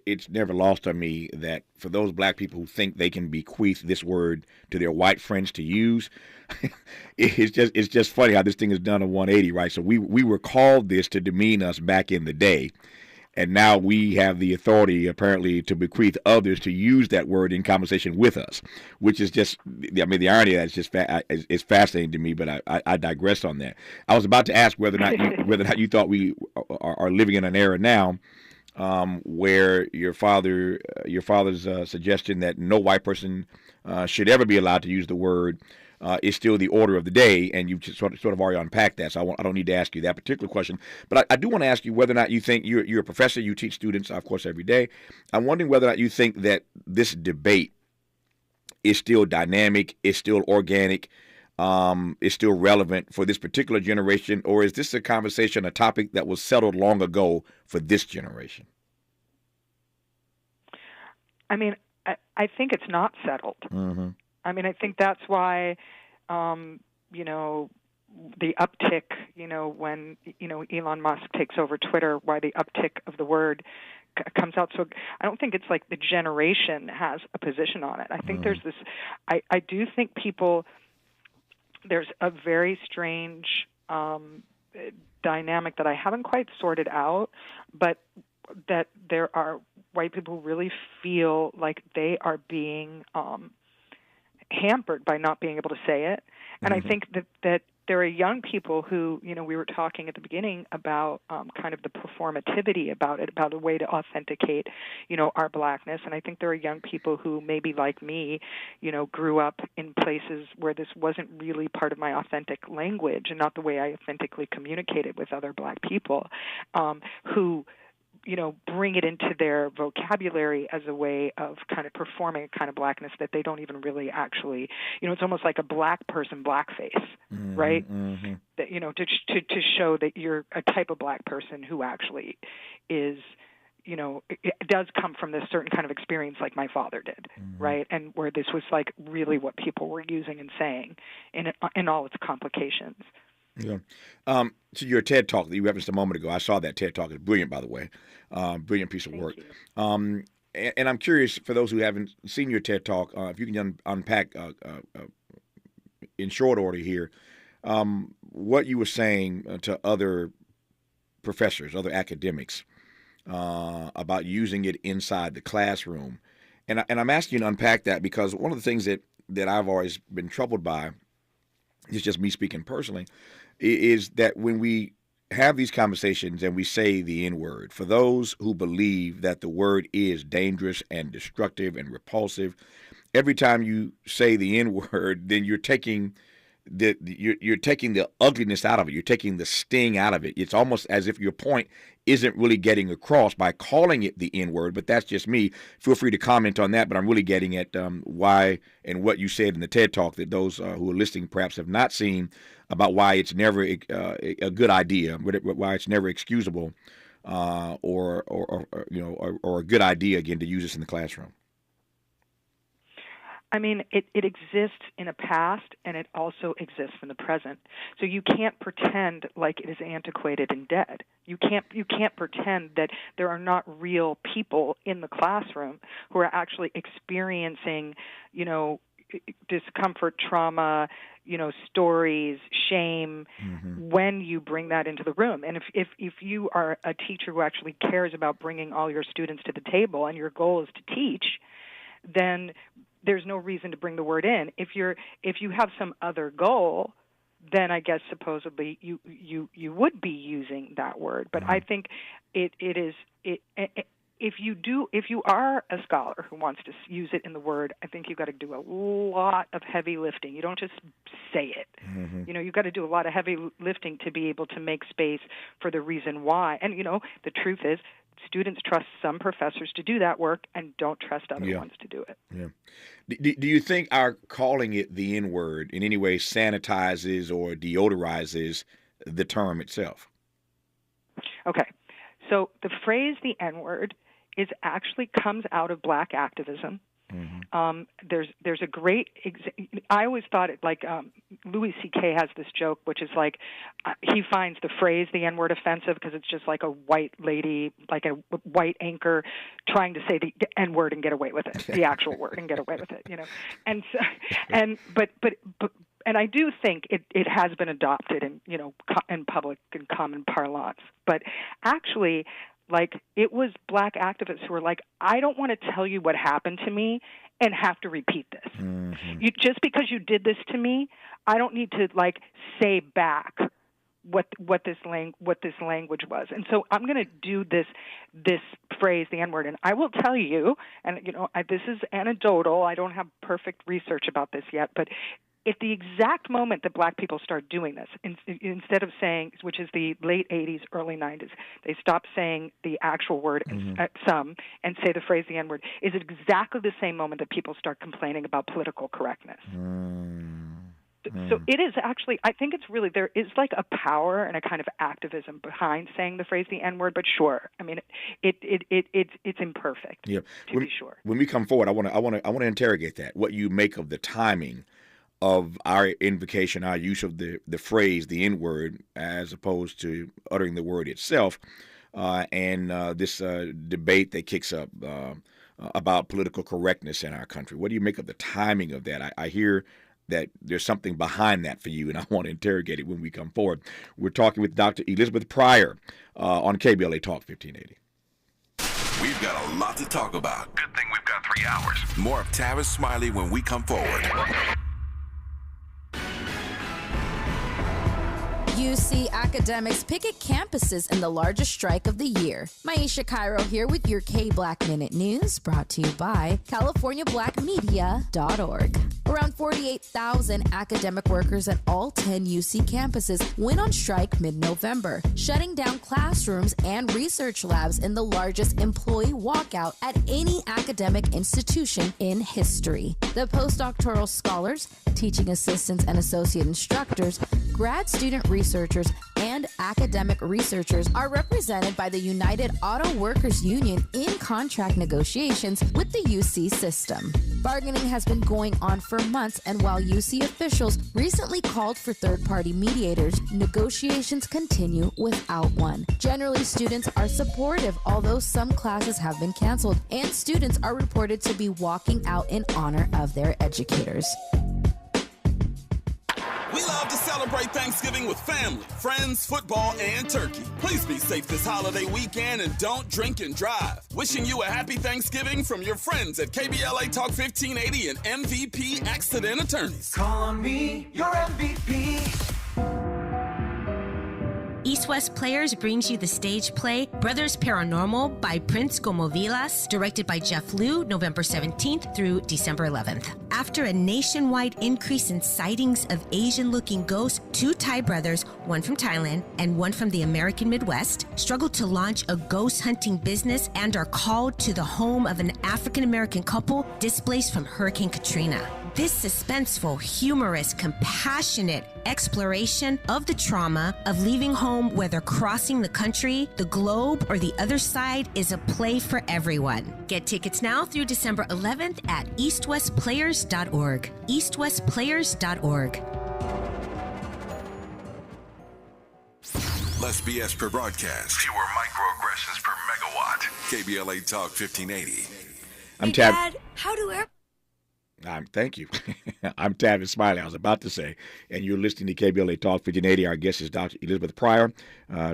it's never lost on me that for those black people who think they can bequeath this word to their white friends to use, it's just funny how this thing is done a 180, right? So we were called this to demean us back in the day. And now we have the authority, apparently, to bequeath others to use that word in conversation with us, which is just, the irony of that is just is fascinating to me. But I digress on that. I was about to ask whether or not you thought we are living in an era now where your father's suggestion that no white person should ever be allowed to use the word is still the order of the day, and you've just sort of already unpacked that, so I don't need to ask you that particular question. But I do want to ask you whether or not you think, you're a professor, you teach students, of course, every day. I'm wondering whether or not you think that this debate is still dynamic, is still organic, is still relevant for this particular generation, or is this a conversation, a topic that was settled long ago for this generation? I mean, I think it's not settled. I mean, I think that's why, the uptick, when, Elon Musk takes over Twitter, why the uptick of the word comes out. So I don't think it's like the generation has a position on it. I think there's this, I do think there's a very strange dynamic that I haven't quite sorted out, but that there are white people who really feel like they are being hampered by not being able to say it. And I think that there are young people who, we were talking at the beginning about kind of the performativity about it, about a way to authenticate, our blackness. And I think there are young people who maybe like me, grew up in places where this wasn't really part of my authentic language and not the way I authentically communicated with other black people, who bring it into their vocabulary as a way of kind of performing a kind of blackness that they don't even really actually, it's almost like a black person blackface, right? That, to show that you're a type of black person who actually is, it does come from this certain kind of experience like my father did, right? And where this was like really what people were using and saying in all its complications. Yeah. To your TED Talk that you referenced a moment ago, I saw that TED Talk. It's brilliant, by the way. Brilliant piece of work. And I'm curious, for those who haven't seen your TED Talk, if you can unpack in short order here, what you were saying to other professors, other academics, about using it inside the classroom. And I'm asking you to unpack that because one of the things that I've always been troubled by, it's just me speaking personally, is that when we have these conversations and we say the N-word, for those who believe that the word is dangerous and destructive and repulsive, every time you say the N-word, then you're taking you're taking the ugliness out of it. You're taking the sting out of it. It's almost as if your point isn't really getting across by calling it the N-word, but that's just me. Feel free to comment on that, but I'm really getting at why and what you said in the TED Talk that those who are listening perhaps have not seen about why it's never a good idea, why it's never excusable or a good idea, again, to use this in the classroom. I mean, it exists in a past, and it also exists in the present. So you can't pretend like it is antiquated and dead. You can't pretend that there are not real people in the classroom who are actually experiencing, discomfort, trauma, stories, shame, when you bring that into the room. And if you are a teacher who actually cares about bringing all your students to the table and your goal is to teach, then there's no reason to bring the word in. If you have some other goal, then I guess supposedly you would be using that word. But I think if you are a scholar who wants to use it in the word, I think you've got to do a lot of heavy lifting. You don't just say it. You've got to do a lot of heavy lifting to be able to make space for the reason why. And the truth is, students trust some professors to do that work and don't trust other ones to do it. Yeah. Do you think our calling it the N-word in any way sanitizes or deodorizes the term itself? Okay. So the phrase the N-word actually comes out of black activism. There's a great I always thought it like Louis C.K. has this joke, which is like he finds the phrase the N-word offensive because it's just like a white lady, like a white anchor trying to say the N-word and get away with it, the actual word and get away with it, And so, and I do think it has been adopted in public and common parlance, but actually, like, it was black activists who were like, I don't want to tell you what happened to me and have to repeat this. Just because you did this to me, I don't need to say back what this language was. And so I'm going to do this phrase, the N-word, and I will tell you, and this is anecdotal. I don't have perfect research about this yet, but at the exact moment that black people start doing this, instead of saying, which is the late 80s, early 90s, they stop saying the actual word, and say the phrase the N-word, is exactly the same moment that people start complaining about political correctness. So it is actually, I think it's really, there is like a power and a kind of activism behind saying the phrase the N-word, but sure, I mean, it's imperfect, to be sure. When we come forward, I want to interrogate that, what you make of the timing of our invocation, our use of the phrase, the N-word, as opposed to uttering the word itself, and this debate that kicks up about political correctness in our country. What do you make of the timing of that? I hear that there's something behind that for you, and I want to interrogate it when we come forward. We're talking with Dr. Elizabeth Pryor on KBLA Talk 1580. We've got a lot to talk about. Good thing we've got 3 hours. More of Tavis Smiley when we come forward. UC academics picket campuses in the largest strike of the year. Maisha Cairo here with your K-Black Minute News, brought to you by CaliforniaBlackMedia.org. Around 48,000 academic workers at all 10 UC campuses went on strike mid-November, shutting down classrooms and research labs in the largest employee walkout at any academic institution in history. The postdoctoral scholars, teaching assistants and associate instructors, grad student researchers, and academic researchers are represented by the United Auto Workers Union in contract negotiations with the UC system. Bargaining has been going on for months, and while UC officials recently called for third-party mediators, negotiations continue without one. Generally, students are supportive, although some classes have been canceled, and students are reported to be walking out in honor of their educators. We love to celebrate Thanksgiving with family, friends, football, and turkey. Please be safe this holiday weekend and don't drink and drive. Wishing you a happy Thanksgiving from your friends at KBLA Talk 1580 and MVP Accident Attorneys. Call on me, your MVP. East West Players brings you the stage play Brothers Paranormal by Prince Gomovilas, directed by Jeff Liu, November 17th through December 11th. After a nationwide increase in sightings of Asian-looking ghosts, two Thai brothers, one from Thailand and one from the American Midwest, struggle to launch a ghost hunting business and are called to the home of an African-American couple displaced from Hurricane Katrina. This suspenseful, humorous, compassionate exploration of the trauma of leaving home, whether crossing the country, the globe, or the other side, is a play for everyone. Get tickets now through December 11th at eastwestplayers.org. eastwestplayers.org. Less BS per broadcast. Fewer microaggressions per megawatt. KBLA Talk 1580. I'm Dad, how do Thank you. I'm Tavis Smiley. I was about to say, and you're listening to KBLA Talk 1580. Our guest is Dr. Elizabeth Pryor,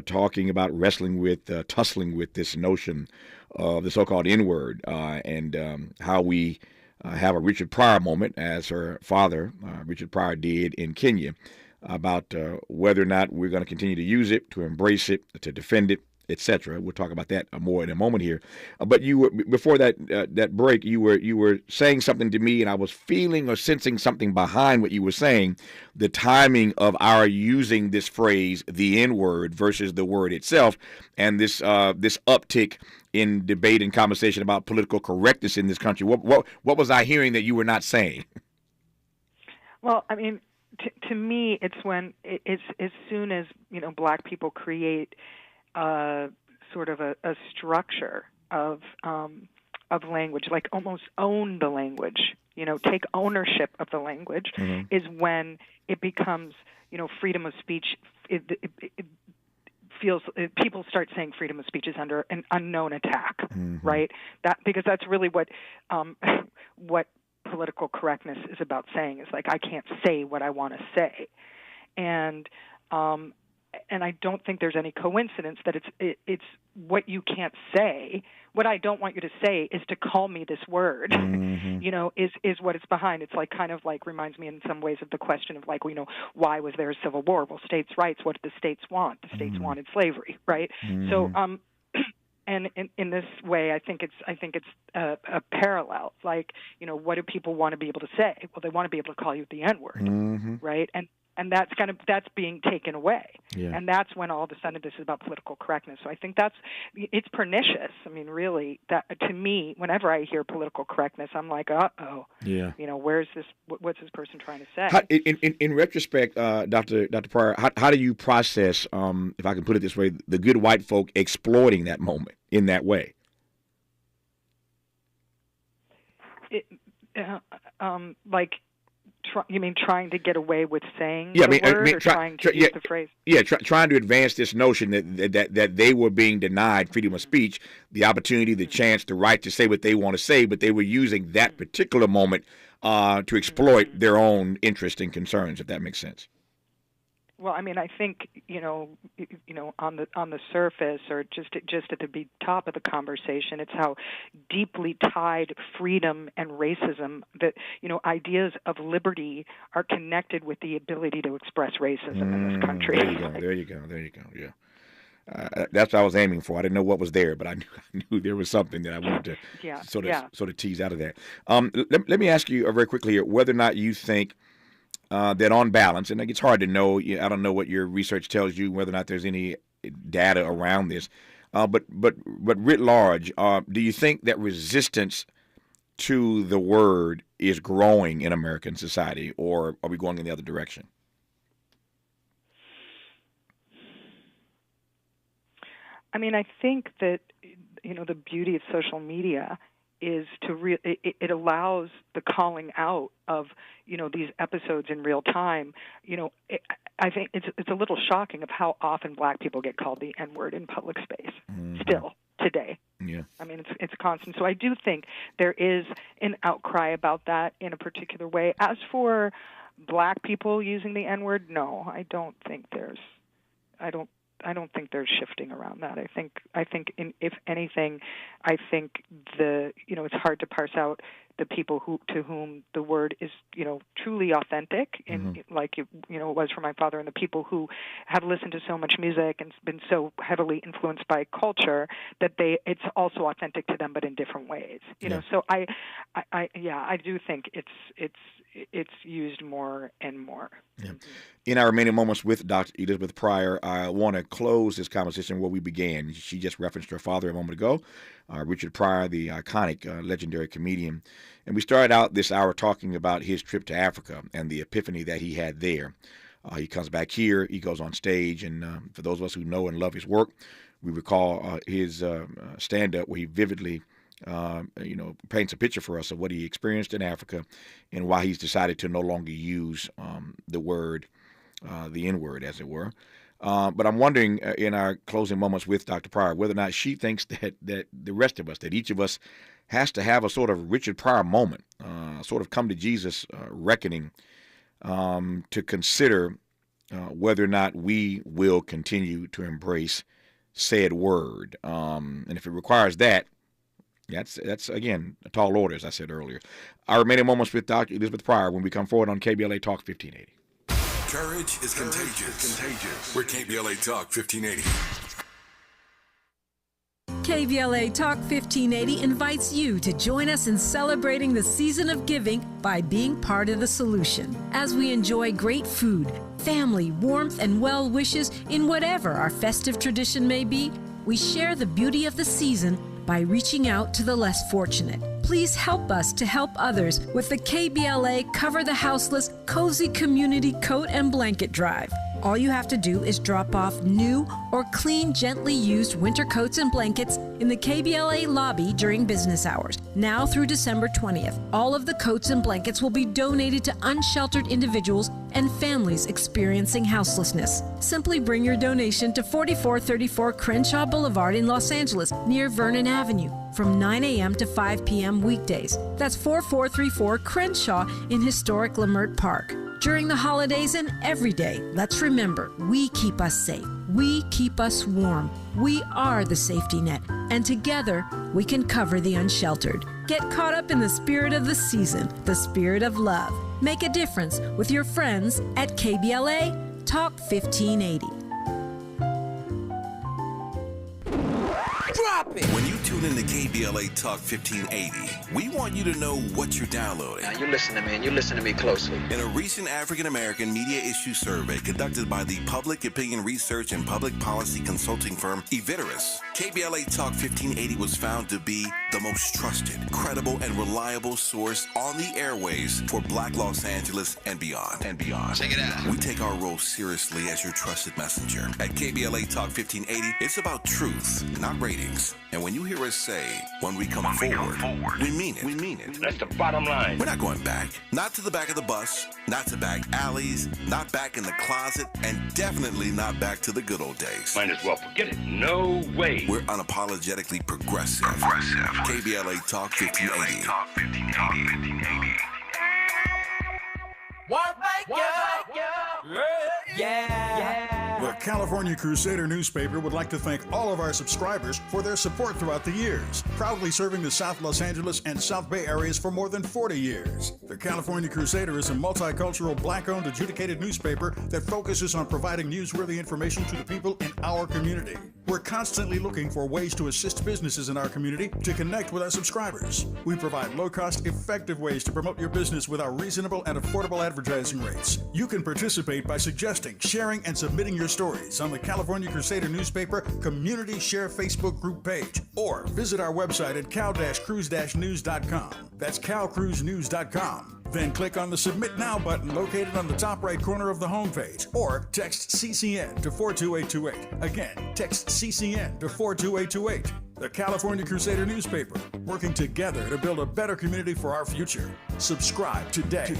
talking about tussling with this notion of the so-called N-word, and how we have a Richard Pryor moment, as her father, Richard Pryor, did in Kenya, about whether or not we're going to continue to use it, to embrace it, to defend it, etc. We'll talk about that more in a moment here. But you were, before that break, you were saying something to me, and I was feeling or sensing something behind what you were saying. The timing of our using this phrase, the N-word, versus the word itself, and this uptick in debate and conversation about political correctness in this country. What was I hearing that you were not saying? Well, I mean, to me, it's when it's as soon as Black people create sort of a structure of language, like almost own the language, take ownership of the language, is when it becomes, freedom of speech. It feels people start saying freedom of speech is under an unknown attack, right? Because that's really what political correctness is about saying. Is like, I can't say what I want to say, and I don't think there's any coincidence that it's what you can't say. What I don't want you to say is to call me this word, is what it's behind. It's like kind of like reminds me in some ways of the question of like, why was there a civil war? Well, states' rights. What did the states want? The states wanted slavery, right? So, and in this way, I think it's a parallel. Like, what do people want to be able to say? Well, they want to be able to call you the N-word, right? And that's being taken away. Yeah. And that's when all of a sudden this is about political correctness. So I think it's pernicious. I mean, really, that to me, whenever I hear political correctness, I'm like, uh-oh. Yeah. Where's this? What's this person trying to say? In retrospect, Dr. Pryor, how do you process, if I can put it this way, the good white folk exploiting that moment in that way? You mean trying to get away with saying the word, or trying to use the phrase? Yeah, trying to advance this notion that they were being denied freedom of speech, the opportunity, the chance, the right to say what they want to say, but they were using that particular moment to exploit their own interests and concerns, if that makes sense. Well, I mean, I think on the surface, or just at the top of the conversation, it's how deeply tied freedom and racism, that ideas of liberty are connected with the ability to express racism in this country. There you go. Yeah. That's what I was aiming for. I didn't know what was there, but I knew there was something that I wanted to sort of tease out of that. Let me ask you very quickly here whether or not you think that on balance, and it's hard to know, I don't know what your research tells you, whether or not there's any data around this, but writ large, do you think that resistance to the word is growing in American society, or are we going in the other direction? I mean, I think that, the beauty of social media is to it allows the calling out of, these episodes in real time. I think it's a little shocking of how often black people get called the N-word in public space still today. Yeah. I mean, it's constant. So I do think there is an outcry about that in a particular way. As for black people using the N-word, no, I don't think there's shifting around that. I think if anything, I think it's hard to parse out the people to whom the word is, truly authentic, and like it was for my father, and the people who have listened to so much music and been so heavily influenced by culture that it's also authentic to them, but in different ways. So I do think it's used more and more. Yeah. In our remaining moments with Dr. Elizabeth Pryor, I want to close this conversation where we began. She just referenced her father a moment ago, Richard Pryor, the iconic, legendary comedian. And we started out this hour talking about his trip to Africa and the epiphany that he had there. He comes back here, he goes on stage, and for those of us who know and love his work, we recall his stand-up where he vividly paints a picture for us of what he experienced in Africa and why he's decided to no longer use the word, the N-word, as it were. But I'm wondering in our closing moments with Dr. Pryor whether or not she thinks that the rest of us, that each of us has to have a sort of Richard Pryor moment, sort of come to Jesus reckoning to consider whether or not we will continue to embrace said word. And if it requires that, that's again, a tall order, as I said earlier. Our remaining moments with Dr. Elizabeth Pryor when we come forward on KBLA Talk 1580. Courage is contagious. We're KBLA Talk 1580. KBLA Talk 1580 invites you to join us in celebrating the season of giving by being part of the solution. As we enjoy great food, family, warmth, and well wishes in whatever our festive tradition may be, we share the beauty of the season by reaching out to the less fortunate. Please help us to help others with the KBLA Cover the Houseless Cozy Community Coat and Blanket Drive. All you have to do is drop off new or clean, gently used winter coats and blankets in the KBLA lobby during business hours, now through December 20th. All of the coats and blankets will be donated to unsheltered individuals and families experiencing houselessness. Simply bring your donation to 4434 Crenshaw Boulevard in Los Angeles, near Vernon Avenue, from 9 a.m. to 5 p.m. weekdays. That's 4434 Crenshaw in historic Leimert Park. During the holidays and every day, let's remember, we keep us safe. We keep us warm. We are the safety net. And together, we can cover the unsheltered. Get caught up in the spirit of the season, the spirit of love. Make a difference with your friends at KBLA Talk 1580. Drop it! When you tune in to KBLA Talk 1580, we want you to know what you're downloading. Now you listen to me, and you listen to me closely. In a recent African-American media issue survey conducted by the public opinion research and public policy consulting firm Eviderus, KBLA Talk 1580 was found to be the most trusted, credible, and reliable source on the airways for Black Los Angeles and beyond. Check it out. We take our role seriously as your trusted messenger. At KBLA Talk 1580, it's about truth, not ratings. And when you hear us say, when we come forward, we mean it. We mean it. That's the bottom line. We're not going back. Not to the back of the bus, not to back alleys, not back in the closet, and definitely not back to the good old days. Might as well forget it. No way. We're unapologetically progressive. KBLA Talk 1580. Talk 1580. What make you? Yeah. The California Crusader newspaper would like to thank all of our subscribers for their support throughout the years, proudly serving the South Los Angeles and South Bay areas for more than 40 years. The California Crusader is a multicultural, black-owned, adjudicated newspaper that focuses on providing newsworthy information to the people in our community. We're constantly looking for ways to assist businesses in our community to connect with our subscribers. We provide low-cost, effective ways to promote your business with our reasonable and affordable advertising rates. You can participate by suggesting, sharing, and submitting your stories on the California Crusader newspaper Community Share Facebook group page, or visit our website at cal-cruise-news.com. That's calcruisenews.com. Then click on the Submit Now button located on the top right corner of the homepage, or text CCN to 42828. Again, text CCN to 42828. The California Crusader newspaper, working together to build a better community for our future. Subscribe today.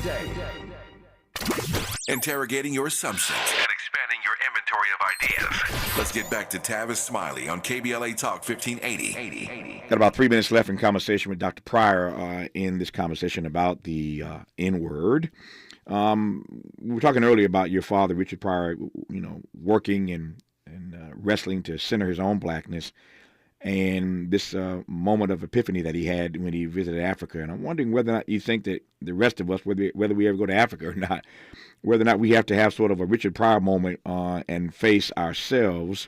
Interrogating your assumptions and expanding your inventory of ideas. Let's get back to Tavis Smiley on KBLA Talk 1580. Got about 3 minutes left in conversation with Dr. Pryor in this conversation about the N-word. We were talking earlier about your father, Richard Pryor, working and wrestling to center his own blackness, and this moment of epiphany that he had when he visited Africa. And I'm wondering whether or not you think that the rest of us, whether we ever go to Africa or not, whether or not we have to have sort of a Richard Pryor moment and face ourselves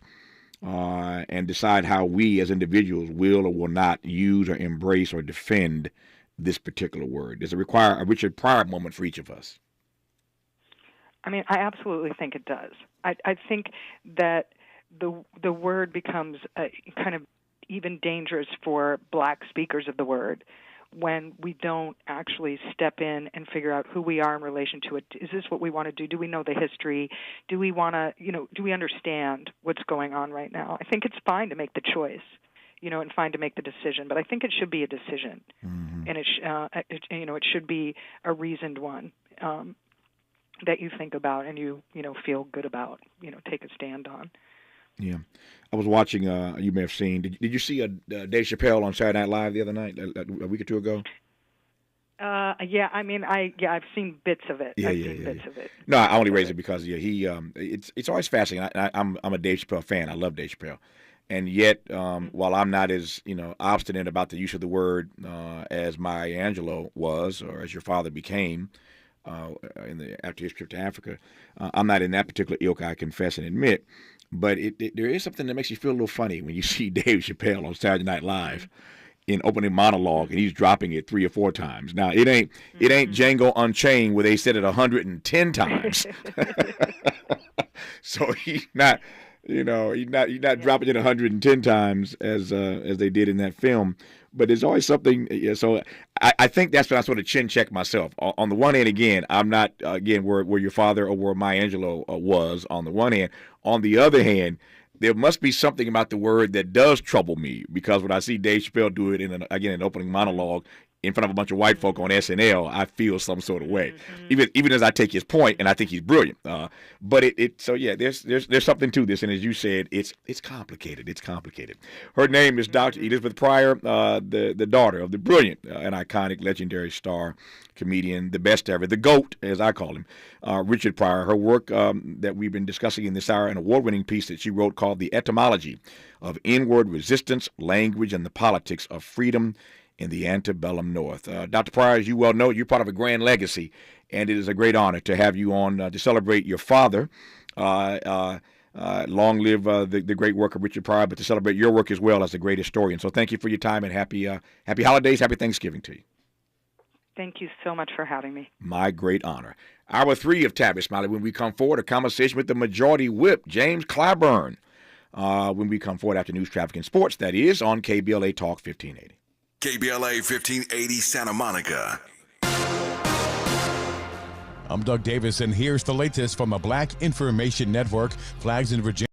and decide how we as individuals will or will not use or embrace or defend this particular word. Does it require a Richard Pryor moment for each of us? I mean, I absolutely think it does. I think that the word becomes kind of even dangerous for black speakers of the word when we don't actually step in and figure out who we are in relation to it. Is this what we want to do? Do we know the history? Do we want to, do we understand what's going on right now? I think it's fine to make the choice, and fine to make the decision, but I think it should be a decision, and it should be a reasoned one that you think about and you feel good about, take a stand on. Yeah. I was watching, you may have seen, did you see Dave Chappelle on Saturday Night Live the other night, a week or two ago? Yeah, I mean, I've seen bits of it. I've seen bits of it. No, I only raised it because, he, it's always fascinating. I'm a Dave Chappelle fan. I love Dave Chappelle. And yet, while I'm not as, obstinate about the use of the word as Maya Angelou was, or as your father became, after his trip to Africa, I'm not in that particular ilk, I confess and admit. But there is something that makes you feel a little funny when you see Dave Chappelle on Saturday Night Live in opening monologue, and he's dropping it 3 or 4 times. Now it ain't Django Unchained where they said it 110 times. So he's not dropping it 110 times as they did in that film. But there's always something. So I think that's when I sort of chin check myself. On the one hand, again, I'm not where your father or where Maya Angelou was. On the one hand, on the other hand, there must be something about the word that does trouble me, because when I see Dave Chappelle do it in an opening monologue in front of a bunch of white folk on SNL, I feel some sort of way, even as I take his point, and I think he's brilliant. But there's something to this, and as you said, it's complicated. It's complicated. Her name is Dr. Elizabeth Pryor, the daughter of the brilliant and iconic, legendary star comedian, the best ever, the GOAT, as I call him, Richard Pryor. Her work that we've been discussing in this hour, an award-winning piece that she wrote called "The Etymology of Inward Resistance, Language, and the Politics of Freedom in the Antebellum North." Dr. Pryor, as you well know, you're part of a grand legacy, and it is a great honor to have you on to celebrate your father. Long live the great work of Richard Pryor, but to celebrate your work as well as the great historian. So thank you for your time, and happy holidays, happy Thanksgiving to you. Thank you so much for having me. My great honor. Hour 3 of Tavis Smiley. When we come forward, a conversation with the Majority Whip, James Clyburn. When we come forward after news, traffic, and sports, that is on KBLA Talk 1580. KBLA 1580 Santa Monica. I'm Doug Davis, and here's the latest from the Black Information Network. Flags in Virginia.